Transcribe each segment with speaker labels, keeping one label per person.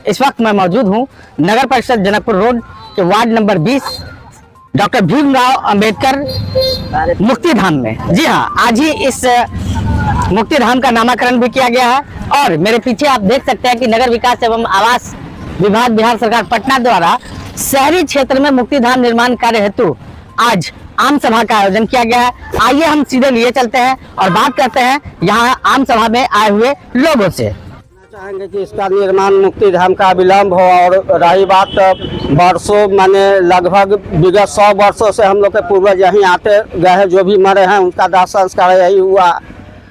Speaker 1: इस वक्त मैं मौजूद हूँ नगर परिषद जनकपुर रोड के ward number 20 doctor Bhimrao Ambedkar मुक्तिधाम में। जी हाँ, आज ही इस मुक्तिधाम का नामकरण भी किया गया है और मेरे पीछे आप देख सकते हैं कि नगर विकास एवं आवास विभाग बिहार सरकार पटना द्वारा शहरी क्षेत्र में मुक्तिधाम निर्माण कार्य हेतु आज आम सभा का आयोजन किया गया है। आइए हम सीधे लिए चलते हैं और बात करते हैं यहाँ आम सभा में आए हुए लोगों से।
Speaker 2: चाहेंगे कि इसका निर्माण मुक्तिधाम का विलम्ब हो। और रही बात वर्षों माने लगभग विगत 100 वर्षों से हम लोग के पूर्वज यहीं आते गए हैं, जो भी मरे हैं उनका दाह संस्कार यही हुआ।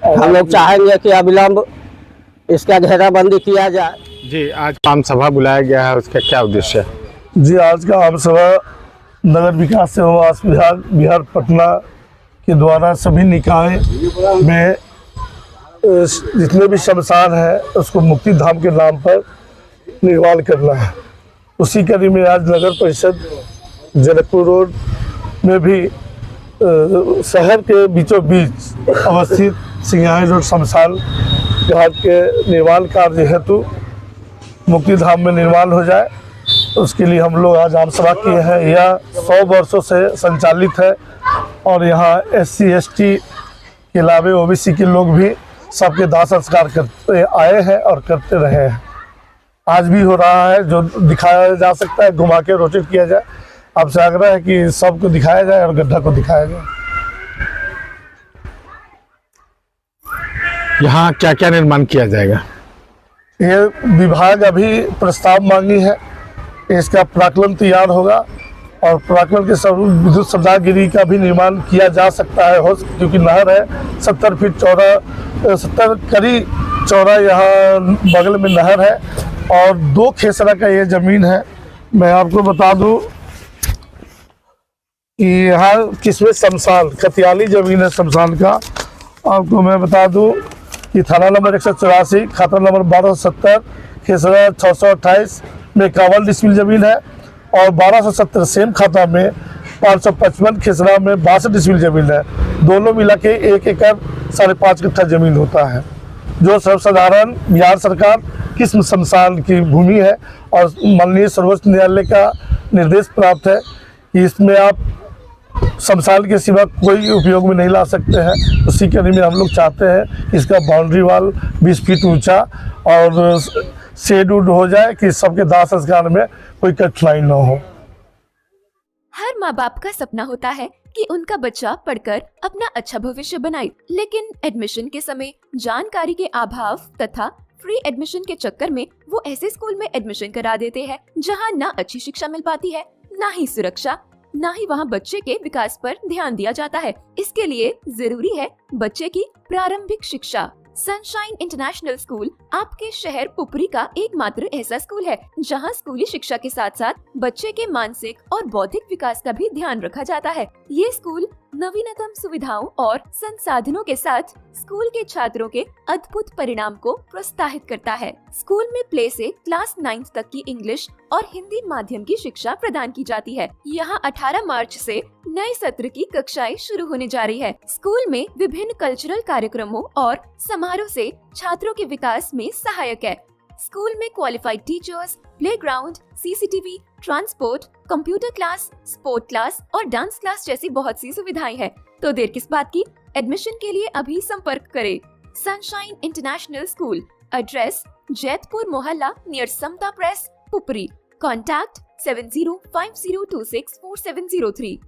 Speaker 2: हम लोग चाहेंगे कि अविलंब इसका घेराबंदी किया जाए।
Speaker 3: जी, आज आम सभा बुलाया गया है, उसका क्या उद्देश्य है?
Speaker 4: जी, आज का आम सभा नगर विकास एवं आवास विभाग बिहार पटना के द्वारा सभी निकाय में जितने भी शमशान है उसको मुक्तिधाम के नाम पर निर्माण करना है। उसी कड़ी में आज नगर परिषद जनकपुर रोड में भी शहर के बीचों बीच अवस्थित सिंगाई रोड शमशान घाट के निर्माण कार्य हेतु मुक्तिधाम में निर्माण हो जाए, उसके लिए हम लोग आज आम सभा किए हैं। यह 100 वर्षों से संचालित है और यहाँ SC ST के अलावे OBC के लोग भी सबके दाह संस्कार करते आए हैं और करते रहे हैं। आज भी हो रहा है, जो दिखाया जा सकता है घुमा के रोटेट किया जाए। आपसे आग्रह है कि सबको दिखाया जाए और गड्ढा को दिखाया जाए।
Speaker 3: यहाँ क्या क्या निर्माण किया जाएगा?
Speaker 4: ये विभाग अभी प्रस्ताव मांगी है, इसका प्राक्कलन तैयार होगा और प्राक्कलन के सब विद्युत शवदाहगिरी का भी निर्माण किया जा सकता है क्योंकि नहर है 70 फीट चौड़ा, 70 कड़ी चौड़ा यहाँ बगल में नहर है और 2 खेसरा का ये ज़मीन है। मैं आपको बता दूं कि यहाँ किसमें शमशान खतियाली ज़मीन है शमशान का। आपको मैं बता दूं कि थाना नंबर 184, खाता नंबर 1270, खेसरा 628 में 51 डिसमिल ज़मीन है और 1270 सेम खाता में 555 खेसरा में 62 डिसमिल ज़मीन है। दोनों मिला के 1 एकड़ 5.5 कट्ठा ज़मीन होता है, जो सर्वसाधारण बिहार सरकार किस्म शमशान की भूमि है और माननीय सर्वोच्च न्यायालय का निर्देश प्राप्त है कि इसमें आप शमशान के सिवा कोई उपयोग में नहीं ला सकते हैं। उसी के लिए हम लोग चाहते हैं कि इसका बाउंड्री वाल 20 फीट ऊंचा और शेड उड हो जाए कि सबके दाह संस्कार में कोई कठिनाई न हो।
Speaker 5: हर माँ बाप का सपना होता है कि उनका बच्चा पढ़कर अपना अच्छा भविष्य बनाए, लेकिन एडमिशन के समय जानकारी के अभाव तथा फ्री एडमिशन के चक्कर में वो ऐसे स्कूल में एडमिशन करा देते हैं जहाँ ना अच्छी शिक्षा मिल पाती है, ना ही सुरक्षा, ना ही वहाँ बच्चे के विकास पर ध्यान दिया जाता है। इसके लिए जरूरी है बच्चे की प्रारंभिक शिक्षा। सनशाइन इंटरनेशनल स्कूल आपके शहर पुपरी का एकमात्र ऐसा स्कूल है जहां स्कूली शिक्षा के साथ साथ बच्चे के मानसिक और बौद्धिक विकास का भी ध्यान रखा जाता है। ये स्कूल नवीनतम सुविधाओं और संसाधनों के साथ स्कूल के छात्रों के अद्भुत परिणाम को प्रोत्साहित करता है। स्कूल में प्ले से क्लास 9 तक की इंग्लिश और हिंदी माध्यम की शिक्षा प्रदान की जाती है। यहाँ 18 मार्च से नए सत्र की कक्षाएं शुरू होने जा रही है। स्कूल में विभिन्न कल्चरल कार्यक्रमों और समारोह से छात्रों के विकास में सहायक है। स्कूल में qualified teachers, playground, CCTV, transport, computer class, sport class और डांस क्लास जैसी बहुत सी सुविधाएं हैं। तो देर किस बात की, एडमिशन के लिए अभी संपर्क करें। Sunshine international school, address Jaitpur मोहल्ला नियर समता प्रेस, पुपरी। कॉन्टैक्ट 7050264703।